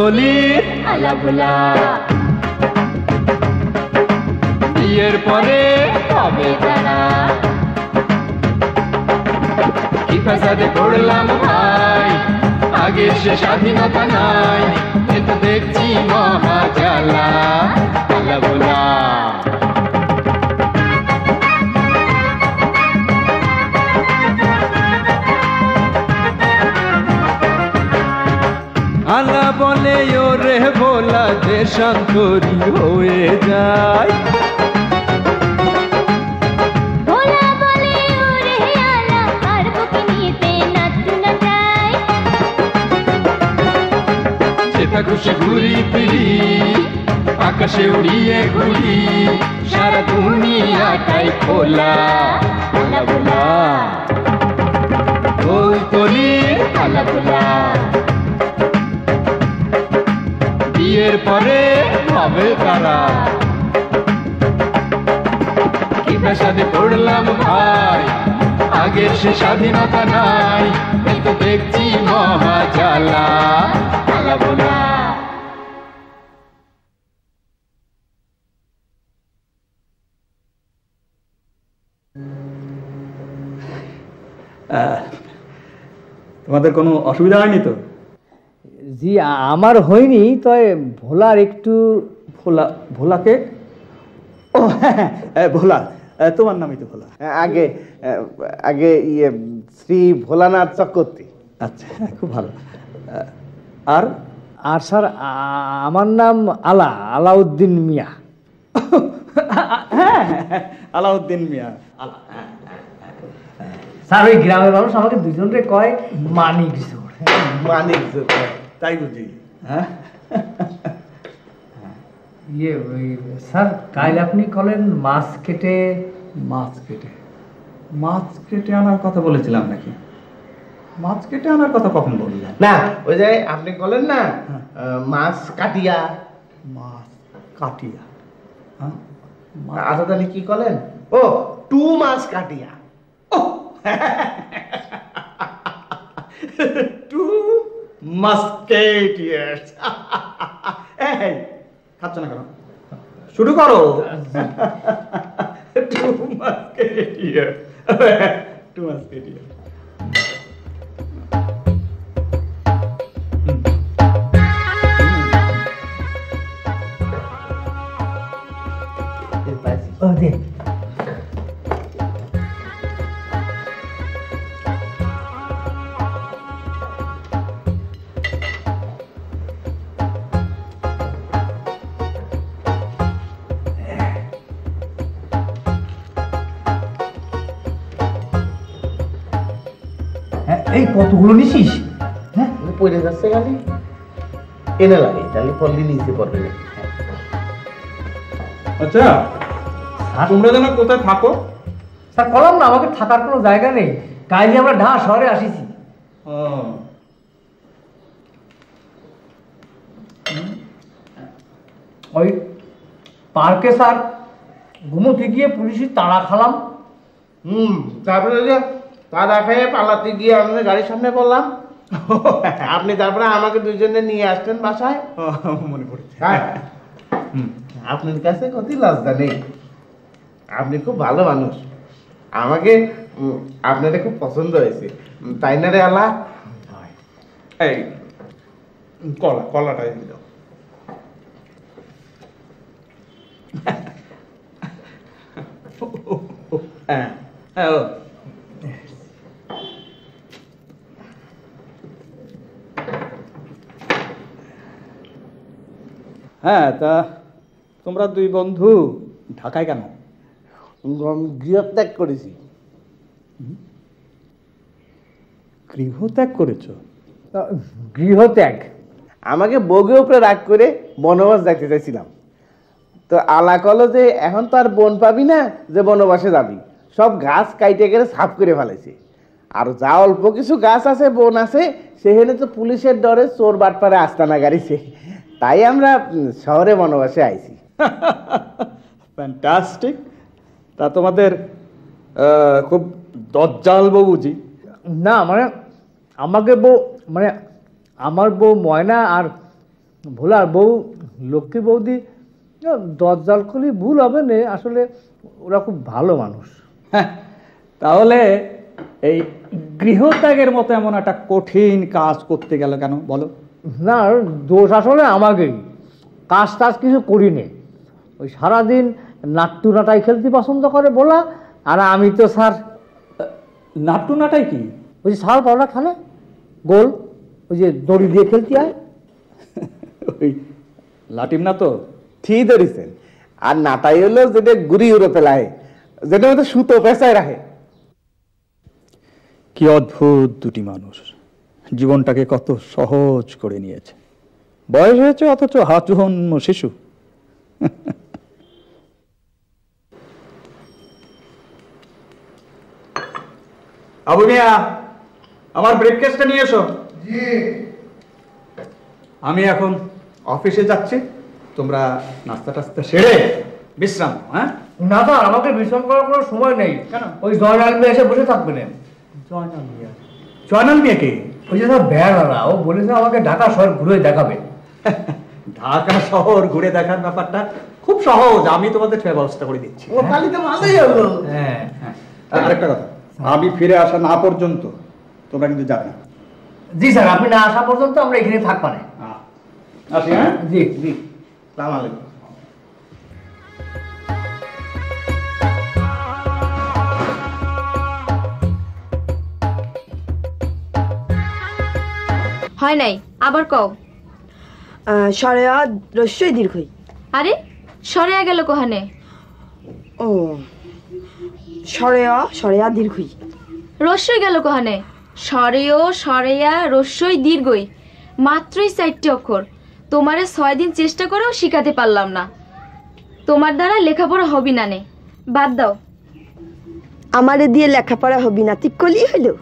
কলির আলাভোলা বিয়ের পরে হবে তারা কি ফ্যাসাদে পড়লাম ভাই আগে সে স্বাধীনতা নাই কিন্তু দেখছি মহা জ্বালা আলাভোলা আলা বলে ওরে ভোলা যে শান্তরি হয়ে যায় ভোলা বলে ওরে আলা আর বুকে নিতে নাচু না যায় সেটা খুশি ঘুরি ফিরি আকাশে উড়িয়ে ঘুরি সারা দুনিয়াটাই খোলা আলা ভোলা ওই কলি আলা ভোলা বিয়ের পরে হবে তারা কি পেশাদে পড়লাম ভাই আগের সে স্বাধীনতা নাই কিন্তু দেখছি মহা জ্বালা আলাভোলা তোমাদের কোনো অসুবিধা হয়নি তো? জি আমার হয়নি, তবে ভোলার একটু ভোলাকে ও হ্যাঁ ভোলা, তোমার নামই তো ভোলা। আগে আগে ইয়ে শ্রী ভোলানাথ চক্রবর্তী। আচ্ছা খুব ভালো। আর আর স্যার আমার নাম আলাউদ্দিন মিয়া। হ্যাঁ আলাউদ্দিন মিয়া। স্যার ওই গ্রামের মানুষ আমাকে দুজনরে কয় মানিক জোর। মানিক জোর তাই বুঝি? হ্যাঁ ইয়ে ওই স্যার কাল আপনি কলেন মাছ কেটে আনার কথা বলেছিলাম নাকি? মাছ কেটে আনার কথা কখন বললাম? না, ওই যে আপনি বলেন না মাছ কাটিয়া। মাছ কাটিয়া? আচ্ছা তাহলে কি করেন? ও টু মাছ কাটিয়া। Two musketeers. এই খাচ্ছ না কেন? শুরু করো। Two musketeers. Two musketeers. এই কতগুলো নিছিস? হ্যাঁ পড়ে যাচ্ছে খালি এনে লাগে, তাহলে পল্লি নিচে পড়বে না। আচ্ছা তোমরা যেন কোথায় থাকো? স্যার বললাম না আমাকে থাকার কোনো জায়গা নেই, কালই আমরা ঢাকা শহরে আসিছি। ওই পার্কে স্যার ঘুমোতে গিয়ে পুলিশের তাড়া খালাম। তারপরে তাড়া খেয়ে পালাতে গিয়ে আমাদের গাড়ির সামনে পড়লাম। আপনি তারপরে আমাকে দুইজনে নিয়ে আসতেন বাসায়। মনে পড়েছে। হ্যাঁ আপনার কাছে কত লজ্জা নেই, আপনি খুব ভালো মানুষ, আমাকে আপনাদের খুব পছন্দ হয়েছে, তাই না রে আলা? এই কলাটাই দিল। হ্যাঁ তা তোমরা দুই বন্ধু ঢাকায় কেন? গৃহত্যাগ করেছি। গৃহত্যাগ করেছো? গৃহত্যাগ? আমাকে বউকে উপরে রাগ করে বনবাস যাইতে চাইছিলাম, তো আলা কলো যে এখন তো আর বন পাবি না যে বনবাসে যাবি, সব গাছ কাইটে গেলে সাফ করে ফেলেছে, আর যা অল্প কিছু গাছ আছে বন আছে সেখানে তো পুলিশের ডরে চোর বাটপারে আস্তানা গাড়িছে, তাই আমরা শহরে বনবাসে আইছি। ফ্যান্টাস্টিক। তা তোমাদের খুব দজ্জাল বউ বুঝি? না মানে আমাকে বউ মানে আমার বউ ময়না আর ভোলার বউ লক্ষ্মী বৌদি দরজাল খুলি ভুল হবে না, আসলে ওরা খুব ভালো মানুষ। হ্যাঁ, তাহলে এই গৃহত্যাগের মতো এমন একটা কঠিন কাজ করতে গেল কেন বলো? না, দোষ আসলে আমাকেই, কাজ টাজ কিছু করি নে। ওই সারাদিন নাট্টু নাটাই খেলতে পছন্দ করে বলা, আর আমি তো স্যার নাট্টু নাটাই কি? ওই যে সার পাওনা খেলে গোল, ওই যে দড়ি দিয়ে খেলতে হয়। ওই লাটিম না তো? ঠিক ধরেছেন। আর নাটাই হলো যেটা গুড়ি উড়ে ফেলায়, যেটা মধ্যে সুতো পেঁচায় রাখে। কি অদ্ভুত দুটি মানুষ, জীবনটাকে কত সহজ করে নিয়েছে। বয়স হয়েছে অথচ হাজুহন্য শিশু। আবু মিয়া, আমার ব্রেকফাস্টটা নিয়ে এসো। আমি এখন অফিসে যাচ্ছি, তোমরা নাস্তা টাস্তা সেরে বিশ্রাম। হ্যাঁ না স্যার, আমাকে বিশ্রাম করার কোনো সময় নেই। কেন? ওই জয়নাল মিয়া এসে বসে থাকবে না। জয়নাল মিয়া? জয়নাল মিয়া কে? ওই যে স্যার বেড়ালা, ও বলেছে আমাকে ঢাকা শহর ঘুরে দেখাবে। ঢাকা শহর ঘুরে দেখার ব্যাপারটা খুব সহজ, আমি তোমাদের ব্যবস্থা করে দিচ্ছি। ও তাহলে তো ভালোই হলো। হ্যাঁ, আরেকটা কথা, আমি ফিরে আসা না পর্যন্ত তোমরা কিন্তু যাবে না। জি স্যার, আপনি না আসা পর্যন্ত আমরা এখানে থাকবা না। আসি। হ্যাঁ, জি জি, সালাম আলাইকুম। হয় নাই, আবার কও। সরেয়া রস্যই দীর্ঘই। আরে সরেয়া গেল কোহানে? ও সরেয়া দীর্ঘই। রস্যই গেল কোহানে? সরেও সরেয়া রস্যই দীর্ঘই, মাত্রই 4টি অক্ষর। তোমারে 6 দিন চেষ্টা করেও শিখাতে পারলাম না। তোমার দ্বারা লেখাপড়া হবি না নে, বাদ দাও। আমারে দিয়ে লেখাপড়া হবি না ঠিক করলেই হইলো?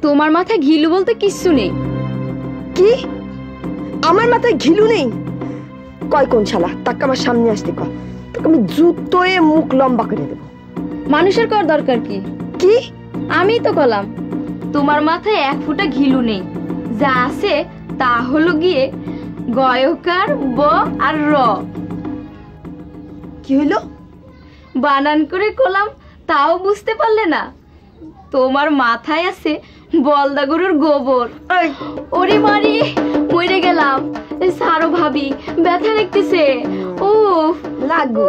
তোমার মাথায় ঘিলু বলতে কিচ্ছু নেই। কি আমার মাথায় ঘিলু নেই? কয় কোন শালা, তাকে আমার সামনে আসতে কয়, তোকে আমি জুতোয় মুখ লম্বা করে দেবো। মানুষের কর দরকার কি? কি? আমি তো কলাম তোমার মাথায় 1 ফোঁটা ঘিলু নেই। যা আছে তা হলো গিয়ে গয়কার ব আর র। কি হইলো? বানান করে কলাম তাও বুঝতে পারলে না? তোমার মাথায় আছে বলদা গরুর গোবর। ওরে মারি, মরে গেলাম। সারো ভাবি, ব্যথা লাগতেছে। ও লাগু,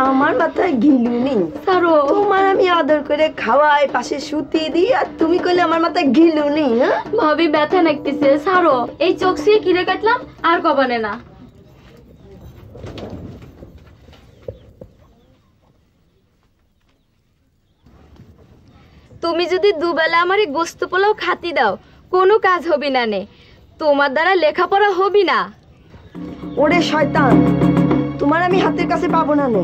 আমার মাথায় ঘিলু নেই। সারো, তোমার আমি আদর করে খাওয়াই, পাশে শুতে দিই, আর তুমি কইলে আমার মাথায় ঘিলু নেই। হ্যাঁ ভাবি ব্যথা লাগতেছে, সারো। এই চোখ দিয়ে কিরে কাটলাম, আর কবানে না। তুমি যদি দুবেলা আমারে গোস্ত পোলাও খাতি দাও, কোনো কাজ হবি না নে। তোমার দ্বারা লেখাপড়া হবি না। ওরে শয়তান, তোমার আমি হাতের কাছে পাবো না নে।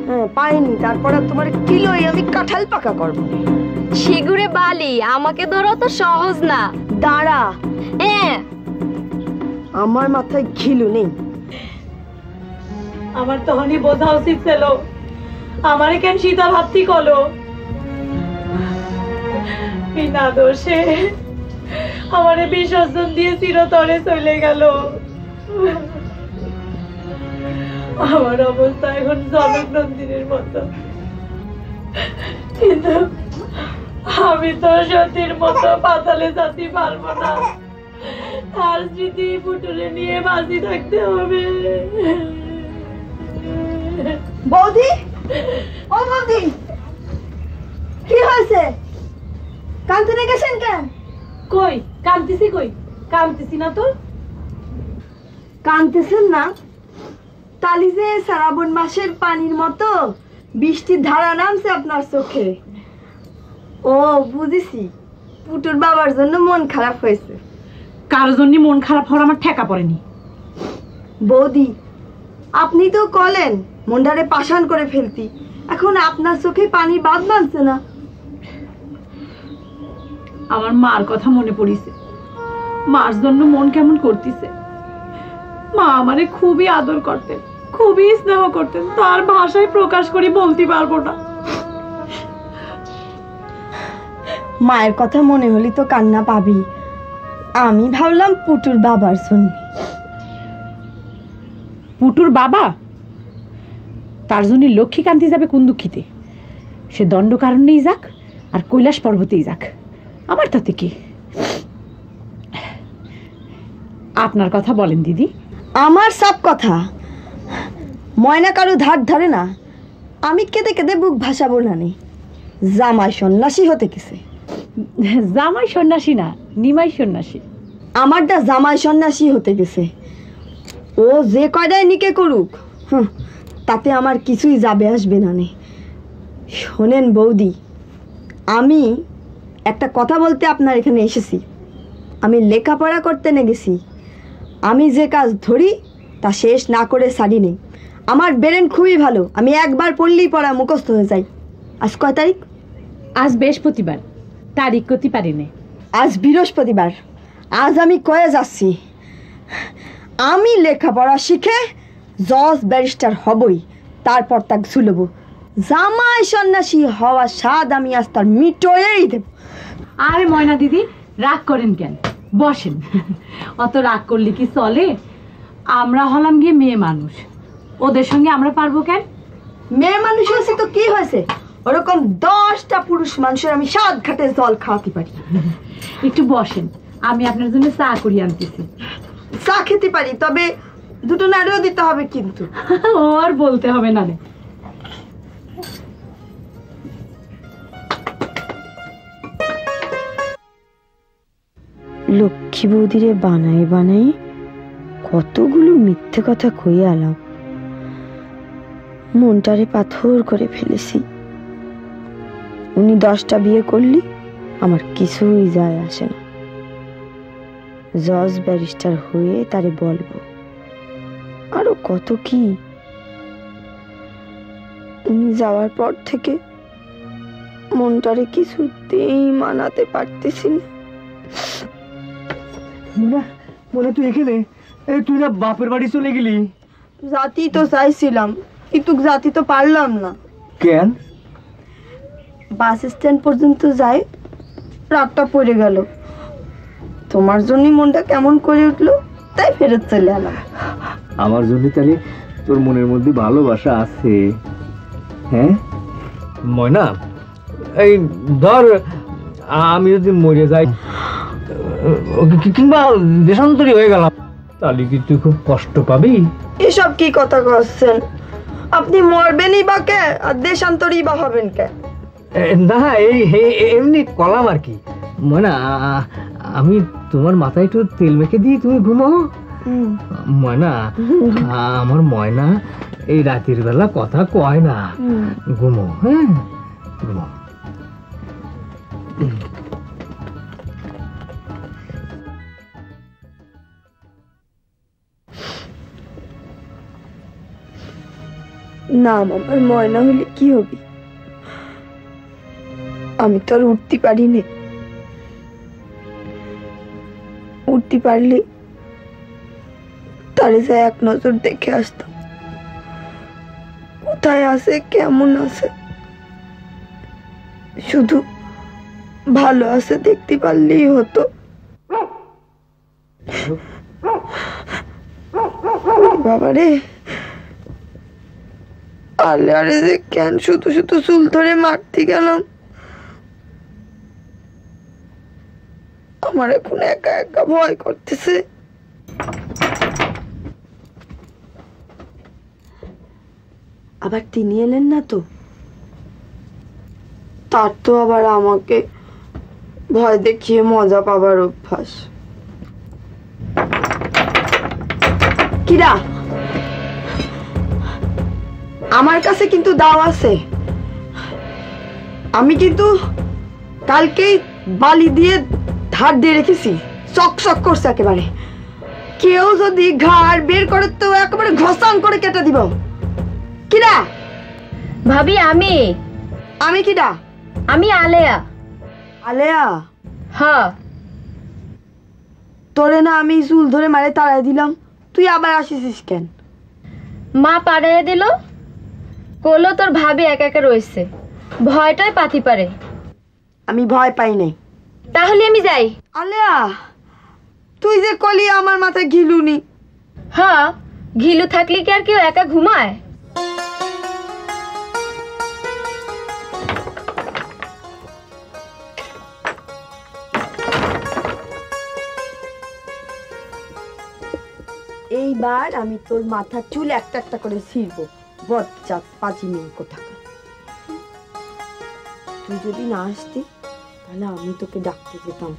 হ্যাঁ পাইনি, তারপর তোমার কিলোই আমি কাঁঠাল পাকা করবো। শিগুরে বালি, আমাকে ধরো তো সহজ না। দাঁড়া, হ্যাঁ আমার মাথায় ঘিলু নেই। আমার তখনই বোঝা উচিত ছিল, আমারে কেন সীতা ভাবতি কলো? বিনা দোষে আমারে বিসর্জন দিয়ে চিরতরে চলে গেল। আমার অবস্থা এখন জনক নন্দিনীর মতো, কিন্তু আমি তো সতীর মতো পাতালে যেতে পারবো না। তার স্মৃতি পুটুলে নিয়ে বাঁচি থাকতে হবে। বৌদি, ও বৌদি, কি হয়েছে? কাঁদতে গেছেন কেন? কই কাঁদতেছি? কই কাঁদতেছি না তো। কাঁদতেছেন না? তালি যে শ্রাবণ মাসের পানির মতো বৃষ্টির ধারা নামছে আপনার চোখে। ও বুঝেছি, পুটুর বাবার জন্য মন খারাপ হয়েছে। কারোর জন্য মন খারাপ হওয়ার আমার ঠেকা পড়েনি। বৌদি, আপনি তো কলেন মনটারে পাষাণ করে ফেলতি, এখন আপনার চোখে পানি বাদ মানছে না। আমার মার কথা মনে পড়িছে, মার জন্য মন কেমন করতেছে। মা আমারে খুবই আদর করতেন, খুবই স্নেহ করতেন, তার ভাষায় প্রকাশ করে বলতে পারবো না। মায়ের কথা মনে হলি তো কান্না পাবি। আমি ভাবলাম পুটুর বাবার জন্য। পুটুর বাবা তার জন্য লক্ষ্মীকান্তি যাবে কোন দুঃখিতে, সে দণ্ডকারণ্যেই যাক আর কৈলাস পর্বতেই যাক, আমার তাতে কি। আপনার কথা বলেন দিদি। আমার সব কথা ময়না কারো ধার ধরে না। আমি কেঁদে কেঁদে বুক ভাসাবো না নে। জামাই সন্ন্যাসী হতে গেছে। জামাই সন্ন্যাসী না, নিমাই সন্ন্যাসী। আমারটা জামাই সন্ন্যাসী হতে গেছে। ও যে কয়দায় নিকে করুক, তাতে আমার কিছুই যাবে আসবে না নে। শোনেন বৌদি, আমি একটা কথা বলতে আপনার এখানে এসেছি। আমি লেখাপড়া করতে নে গেছি। আমি যে কাজ ধরি তা শেষ না করে ছাড়ি নেই। আমার ব্রেন খুবই ভালো, আমি একবার পড়লেই পড়া মুখস্থ হয়ে যাই। আজ কয় তারিখ? আজ বৃহস্পতিবার, তারিখ করতে পারি না। আজ বৃহস্পতিবার। আজ আমি কয়ে যাচ্ছি, আমি লেখাপড়া শিখে জজ ব্যারিস্টার হবই, তারপর তাক ঝুলব। জামাই সন্ন্যাসী হওয়ার স্বাদ আমি আজ তার মিটোয়েই দেব। আরে ময়না দিদি, রাগ করেন কেন? বসেন। অত রাগ করলে কি চলে? আমরা হলাম গিয়ে মেয়ে মানুষ, ওদের সঙ্গে আমরা পারবো কেন? মেয়ে মানুষ হয়েছে তো কি হয়েছে, ওরকম 10টা পুরুষ মানুষের আমি 7 ঘাটে জল খাওয়াতে পারি। একটু বসেন, আমি আপনার জন্য চা করি আনতেছি। চা খেতে পারি, তবে দুটো নাড়িও দিতে হবে কিন্তু। ও আর বলতে হবে না রে। লক্ষ্মী বৌদিরে বানাই বানাই কতগুলো মিথ্যে কথা কইয়া আলাম, মনটারে পাথর করে ফেলেছি। উনি 10টা বিয়ে করলি আমার কিছুই যায় আসে না। জজ ব্যারিস্টার হয়ে তারে বলবো আরো কত কি। উনি যাওয়ার পর থেকে মনটারে কিছুতেই মানাতে পারতেছি না। মনে তুই এখানে, তুই না বাপের বাড়ি চলে গেলি? জাতি তো চাইছিলাম, কিন্তু জাতি তো পারলাম না। কেন? বাস স্ট্যান্ড পর্যন্ত যাই, রাতটা পড়ে গেল। তোমার জন্য মনটা কেমন করে উঠলো, তাই ফেরত চলে এলাম। আমার জন্য তাহলে তোর মনের মধ্যে ভালোবাসা আছে? হ্যাঁ ময়না, এই ধর আমি যদি মরে যাই কিংবা দেশান্তরী হয়ে গেলাম, তাহলে কি তুই খুব কষ্ট পাবি? এসব কি কথা করছেন? আপনি মরবেনই বা কে, আর দেশান্তরী বা হবেন কে? না, এই এমনি কলাম আর কি। ময়না, আমি তোমার মাথায় একটু তেল মেখে দিই, তুমি ঘুমাও। ময়না, আমার ময়না এই রাতের বেলা কথা কয় না, ঘুমো। হ্যাঁ ঘুমো। নাম আমার ময়না হলে কি হবে? আমি তো আর উঠতে পারি না। উঠতে পারলে তারে যা এক নজর দেখে আসতাম, কোথায় আছে, কেমন আছে। শুধু ভালো আছে দেখতে পারলেই হতো। বাবারে, আলে আরে যে কেন শুধু শুধু চুল ধরে মারতে গেলাম। আমার এখন একা একা ভয় করতেছে। আবার তিনি এলেন না তো? তার তো আবার আমাকে ভয় দেখিয়ে মজা পাবার অভ্যাস। কিরা, আমার কাছে কিন্তু দাও আছে। আমি কিন্তু কালকেই বালি দিয়ে ধার দিয়ে রেখেছি, চকচক করছে একেবারে। কেউ যদি ঘাড় বের করে তো একেবারে ঘষাং করে কেটে দিব। কিরা? ভাবি আমি। আমি কিরা? আমি আলেয়া। আলেয়া? হ্যাঁ। তোরে না আমি চুল ধরে মারে তাড়াই দিলাম, তুই আবার আসিস কেন? মা পাড়াইয়া দিল, কলো তোর ভাবি একা একা রয়েছে, ভয়টাই পাতি পারে। আমি ভয় পাই নাই। তাহলে আমি যাই। আলেয়া, তুই যে কলি আমার মাথায় ঘিলুনি। হ্যাঁ, ঘিলু থাকলে কি আর কেউ একা ঘুমায়? এইবার আমি তোর মাথার চুল একটা একটা করে ছিঁড়বো। বজ্জাত পাজি মেয়ে কোথাকার। তুই যদি না আসতি তাহলে আমি তোকে ডাকতে যেতাম।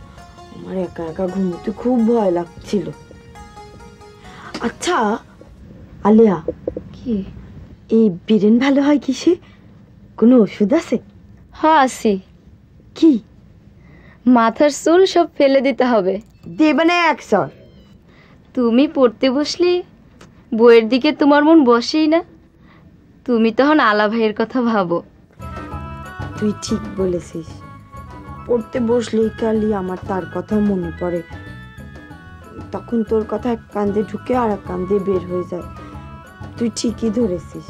আমার একা একা ঘুমোতে খুব ভয় লাগছিল। আচ্ছা আলিয়া, কি? এই বীরেন ভালো হয় কিসে? কোনো ওষুধ আছে? হ্যাঁ আছি। কি? মাথার চুল সব ফেলে দিতে হবে। দেবে না 100। তুমি পড়তে বসলি বইয়ের দিকে তোমার মন বসেই না। তুমি তখন আলা ভাইয়ের কথা ভাবো। তুই ঠিক বলেছিস। পড়তে বসলেই খালি আমার তার কথা মনে পড়ে। তখন তোর কথা এক কান্দে ঢুকে আর এক কান্দে বের হয়ে যায়। তুই ঠিকই ধরেছিস।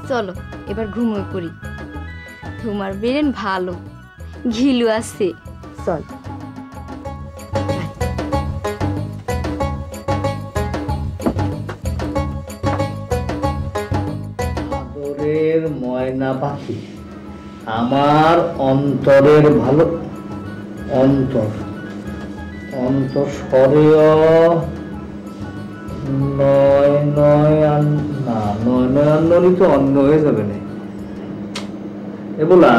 চলো এবার ঘুমিয়ে পড়ি। তোমার ব্রেন ভালো, ঘিলু আছে। চল। আদরের ময়না পাখি, আমার অন্তরের ভালো অন্তর, অন্তর স্বরেয় নয় নয় না, নয় নয় আন্নরই তো অন্য হয়ে যাবে না। এ বলা,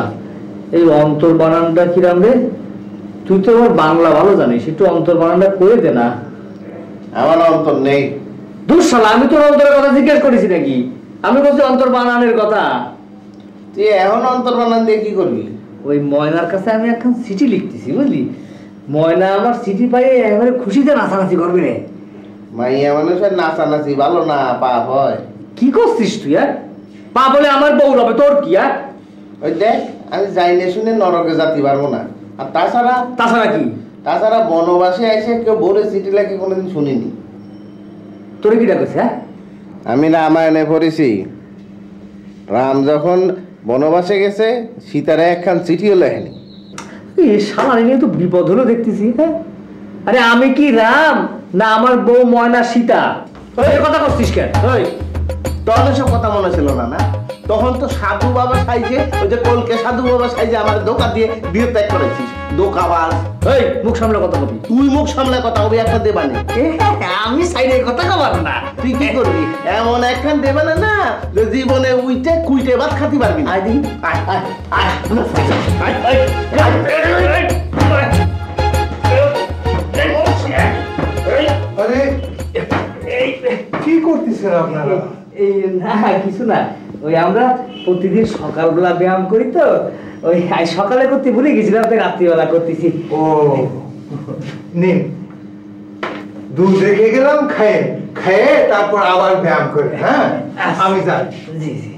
এই অন্তর বানানটা কিরাম রে? তুই তো আমার বাংলা ভালো জানিস, একটু অন্তর বানানটা করে দে না। আমার অন্তর নেই। দূর শালা, আমি তোর অন্তরের কথা জিজ্ঞেস করেছি নাকি? আমি বলছি অন্তর বানানের কথা। তুই এখন অন্তর বানান দিয়ে কি করবি? ওই ময়নার কাছে আমি এখন চিঠি লিখতেছি, বুঝলি? ময়না আমার চিঠি পাই একেবারে খুশিতে নাচানাচি করবি রে। মাইয়া মানুষের নাচানাচি ভালো না, পাপ হয়। কি করছিস তুই? আর পা বলে আমার বউ হবে, তোর কি? আর ওই দেখ, আমি যাইনে শুনে নরকে যাতে পারবো না। আর তাছাড়া তাছাড়া কি? তাছাড়া বনবাসে এসে কেউ বলে চিঠি লেখে কোনোদিন শুনিনি। তোরে কি ডাকছে? হ্যাঁ, আমি রামায়ণে পড়েছি, রাম যখন বনবাসে গেছে সীতারা একখান চিঠিও লেখেনি। এই শালা নিয়ে তো বিপদ হলো দেখতেছি। হ্যাঁ, আরে আমি কি রাম না আমার বউ ময়না সীতা? এই কথা করছিস কেন? তখন সব কথা মনে ছিল না? না, তখন তো সাধু বাবা সাইজে, ওই যে কলকে সাধু বাবা সাইজে আমার ধোকা দিয়ে বিয়ে ত্যাগ করেছিস। ধোকাবাজ। এই মুখ সামলে কথা বলবি। তুই মুখ সামলে কথা হবে, একটা দেবানে। আমি সাইডে কথা কবার না। তুই কি করবি? এমন একখান দেবানে না যে জীবনে উইটে কুইটে ভাত খাতে পারবি না। আদি আরে কি করতেছেন আপনারা? এই না কিছু না, ওই আমরা প্রতিদিন সকালবেলা ব্যায়াম করি তো, ওই সকালে করতে ভুলে গেছিলাম, তো রাত্রিবেলা করতেছি। ও নিন, দুধ রেখে গেলাম, খায়ে খেয়ে তারপর আবার ব্যায়াম করে। হ্যাঁ, আমি যাই। জি জি।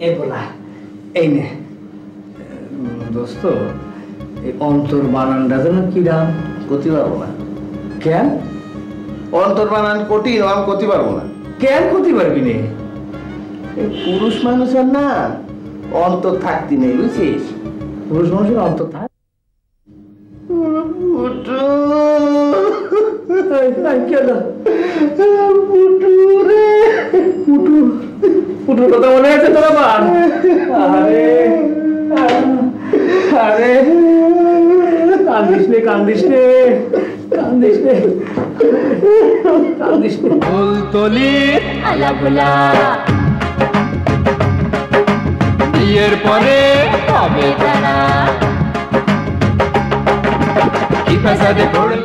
এ বলা, এই নে দোস্ত, এই অন্তর বানানটা যেন কিরাম করতে পারবো না। কেন? অন্তর বানান কঠিন, আমি করতে পারবো না। কেন করতে পারবি না? এই পুরুষ মানুষের না অন্তর থাকতে নেই, বুঝছিস? পুরুষ মানুষের অন্তর থাকে। পুটুর কথা মনে আছে তোর আবার? আরে আরে কান্দিস নে, কান্দিস নে, কান্দিস নে, কান্দিস নে। ফুলতলি আলাপলা বিয়ের পরে হবে তারা কি ফাসাদে পড়ল